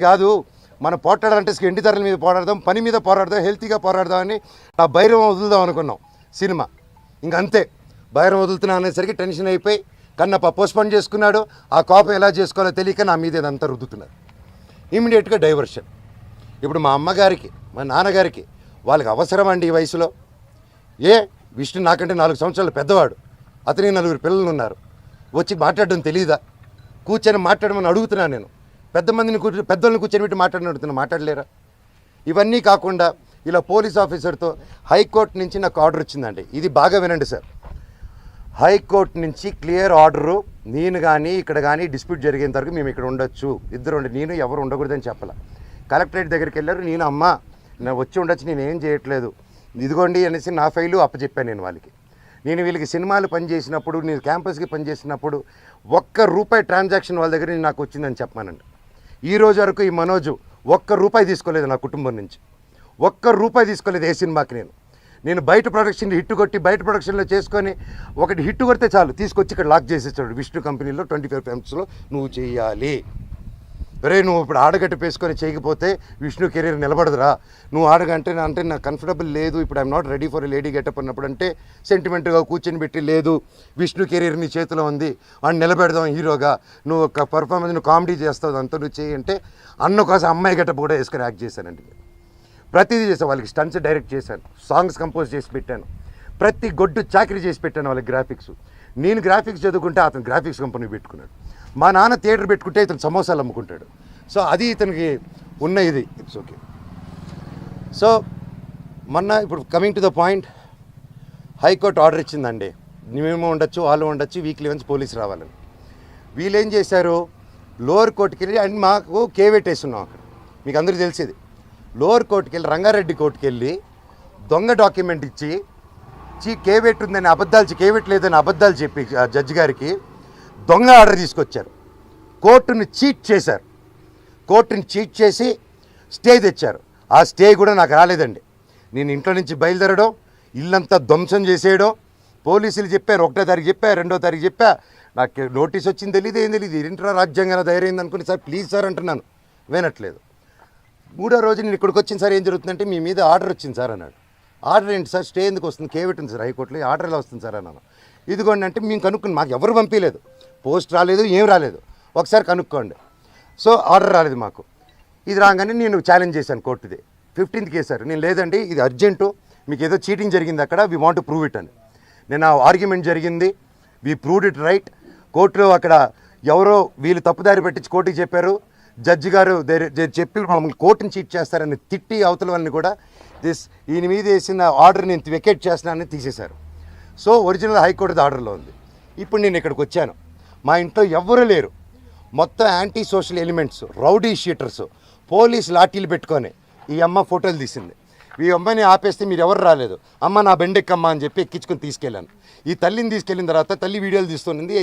కాదు మనం పోరాడాలంటే ఎండి ధరల మీద పోరాడదాం, పని మీద పోరాడదాం, హెల్తీగా పోరాడదామని నా బైరం వదులుదాం అనుకున్నాం సినిమా. ఇంకంతే బైరం వదులుతున్నా అనేసరికి టెన్షన్ అయిపోయి కన్నప్ప పోస్ట్పోన్ చేసుకున్నాడు. ఆ కోపం ఎలా చేసుకోవాలో తెలియక నా మీద ఇదంతా రుద్దుతున్నారు. ఇమీడియట్గా డైవర్షన్. ఇప్పుడు మా అమ్మగారికి మా నాన్నగారికి వాళ్ళకి అవసరం అండి ఈ వయసులో. విష్ణు నాకంటే 4 సంవత్సరాలు పెద్దవాడు, అతనికి 4 పిల్లలు ఉన్నారు. వచ్చి మాట్లాడడం తెలీదా? కూర్చొని మాట్లాడమని అడుగుతున్నాను నేను. పెద్దోళ్ళని కూర్చొని పెట్టి మాట్లాడలేరా? ఇవన్నీ కాకుండా ఇలా పోలీస్ ఆఫీసర్తో హైకోర్టు నుంచి నాకు ఆర్డర్ వచ్చిందండి. ఇది బాగా వినండి సార్. హైకోర్టు నుంచి క్లియర్ ఆర్డరు, నేను కానీ ఇక్కడ కానీ డిస్ప్యూట్ జరిగేంత వరకు మేము ఇక్కడ ఉండొచ్చు, ఇద్దరు నేను ఎవరు ఉండకూడదని చెప్పాల. కలెక్టరేట్ దగ్గరికి వెళ్ళారు. నేను వచ్చి ఉండొచ్చు, నేను ఏం చేయట్లేదు, ఇదిగోండి అనేసి నా ఫైలు అప్పచెప్పాను నేను వాళ్ళకి. నేను వీళ్ళకి సినిమాలు పనిచేసినప్పుడు, నేను క్యాంపస్కి పనిచేసినప్పుడు ₹1 ట్రాన్సాక్షన్ వాళ్ళ దగ్గర నాకు వచ్చిందని చెప్పానండి. ఈ రోజు వరకు ఈ మనోజు ₹1 తీసుకోలేదు నా కుటుంబం నుంచి. ₹1 తీసుకోలేదు ఏ సినిమాకి. నేను బయట ప్రొడక్షన్ హిట్ కొట్టి బయట ప్రొడక్షన్లో చేసుకొని ఒకటి హిట్ కొడితే చాలు తీసుకొచ్చి ఇక్కడ లాక్ చేసేస్తాడు. విష్ణు కంపెనీలో 25 ఫిల్మ్స్లో నువ్వు చేయాలి. నువ్వు ఇప్పుడు ఆడగట్టు పేసుకొని చేయకపోతే విష్ణు కెరీర్ నిలబడదురా. నువ్వు ఆడగంటే నాకు కంఫర్టబుల్ లేదు, ఇప్పుడు I'm not ready for a lady getup అన్నప్పుడు అంటే సెంటిమెంట్గా కూర్చొని పెట్టి, లేదు విష్ణు కెరీర్ నీ చేతిలో ఉంది, వాడిని నిలబెడదాం హీరోగా, నువ్వు ఒక పర్ఫార్మెన్స్ నువ్వు కామెడీ చేస్తావు అంతా నువ్వు చేయి అంటే అన్న కోసం అమ్మాయి గెటప్ కూడా వేసుకొని యాక్ట్ చేశానండి. ప్రతిదీ చేశాను. వాళ్ళకి స్టంట్స్ డైరెక్ట్ చేశాను, సాంగ్స్ కంపోజ్ చేసి పెట్టాను, ప్రతి గొడ్డు చాకరీ చేసి పెట్టాను వాళ్ళకి. గ్రాఫిక్స్ నేను గ్రాఫిక్స్ చదువుకుంటే అతను గ్రాఫిక్స్ కంపెనీ పెట్టుకున్నాడు. మా నాన్న థియేటర్ పెట్టుకుంటే ఇతను సమోసాలు అమ్ముకుంటాడు. సో అది ఇతనికి ఉన్న ఇది. It's okay. సో ఇప్పుడు coming to the point, high court order ఇచ్చిందండి. మేము ఉండొచ్చు, వాళ్ళు ఉండొచ్చు, వీక్లీ వన్స్ పోలీసు రావాలని. వీళ్ళు ఏం చేశారు, లోవర్ కోర్టుకి వెళ్ళి, అండ్ మాకు కేవేట్ వేస్తున్నాం అక్కడ, మీకు అందరికీ తెలిసేది. లోవర్ కోర్టుకి వెళ్ళి, రంగారెడ్డి కోర్టుకి వెళ్ళి దొంగ డాక్యుమెంట్ ఇచ్చి కేవేట్ ఉందని అబద్ధాలు, కేవేట్ లేదని అబద్ధాలు చెప్పి జడ్జి గారికి దొంగ ఆర్డర్ తీసుకొచ్చారు. కోర్టుని చీట్ చేశారు. కోర్టుని చీట్ చేసి స్టే తెచ్చారు. ఆ స్టే కూడా నాకు రాలేదండి. నేను ఇంట్లో నుంచి బయలుదేరడం, ఇల్లంతా ధ్వంసం చేసేయడం, పోలీసులు చెప్పారు 1వ తారీఖు చెప్పా, 2వ తారీఖు చెప్పా, నాకు నోటీస్ వచ్చింది తెలియదు, ఏం తెలియదు. ఇంట్రా రాజ్యాంగం ధైర్యం అనుకుని, సార్ ప్లీజ్ సార్ అంటున్నాను, వినట్లేదు. 3వ రోజు నేను ఇక్కడికి వచ్చింది, సార్ ఏం జరుగుతుందంటే మీ మీద ఆర్డర్ వచ్చింది సార్ అన్నాడు. ఆర్డర్ ఏంటి సార్, స్టే ఎందుకు వస్తుంది, కేవేట్ ఉంది సార్ హైకోర్టులో, ఆర్డర్ ఎలా వస్తుంది సార్ అన్నాను. ఇదిగోండి అంటే మేము కనుక్కుని, మాకు ఎవరు పంపించలేదు, పోస్ట్ రాలేదు, ఏం రాలేదు, ఒకసారి కనుక్కోండి. సో ఆర్డర్ రాలేదు మాకు. ఇది రాగానే నేను ఛాలెంజ్ చేశాను కోర్టుది. 15th కేసారు. నేను లేదండి ఇది అర్జెంటు, మీకు ఏదో చీటింగ్ జరిగింది అక్కడ, we want to prove it అని. నేను ఆ ఆర్గ్యుమెంట్ జరిగింది, వీ ప్రూవ్డ్ ఇట్ రైట్. కోర్టులో అక్కడ ఎవరో వీళ్ళు తప్పుదారి పెట్టించి కోర్టుకి చెప్పారు. జడ్జి గారు చెప్పి మమ్మల్ని కోర్టుని చీట్ చేస్తారని తిట్టి అవతల వాళ్ళని కూడా ఈయన మీద వేసిన ఆర్డర్ నేను వెకేట్ చేస్తున్నానని తీసేశారు. సో ఒరిజినల్ హైకోర్టు ఆర్డర్లో ఉంది. ఇప్పుడు నేను ఇక్కడికి వచ్చాను, మా ఇంట్లో ఎవ్వరూ లేరు, మొత్తం anti social elements, rowdy sheeters, police లాఠీలు పెట్టుకొని ఈ అమ్మ ఫోటోలు తీసింది. ఈ అమ్మాయిని ఆపేస్తే మీరు ఎవరు రాలేదు, అమ్మ నా బెండెక్కమ్మ అని చెప్పి ఎక్కించుకొని తీసుకెళ్ళాను. ఈ తల్లిని తీసుకెళ్ళిన తర్వాత తల్లి వీడియోలు తీస్తుంది.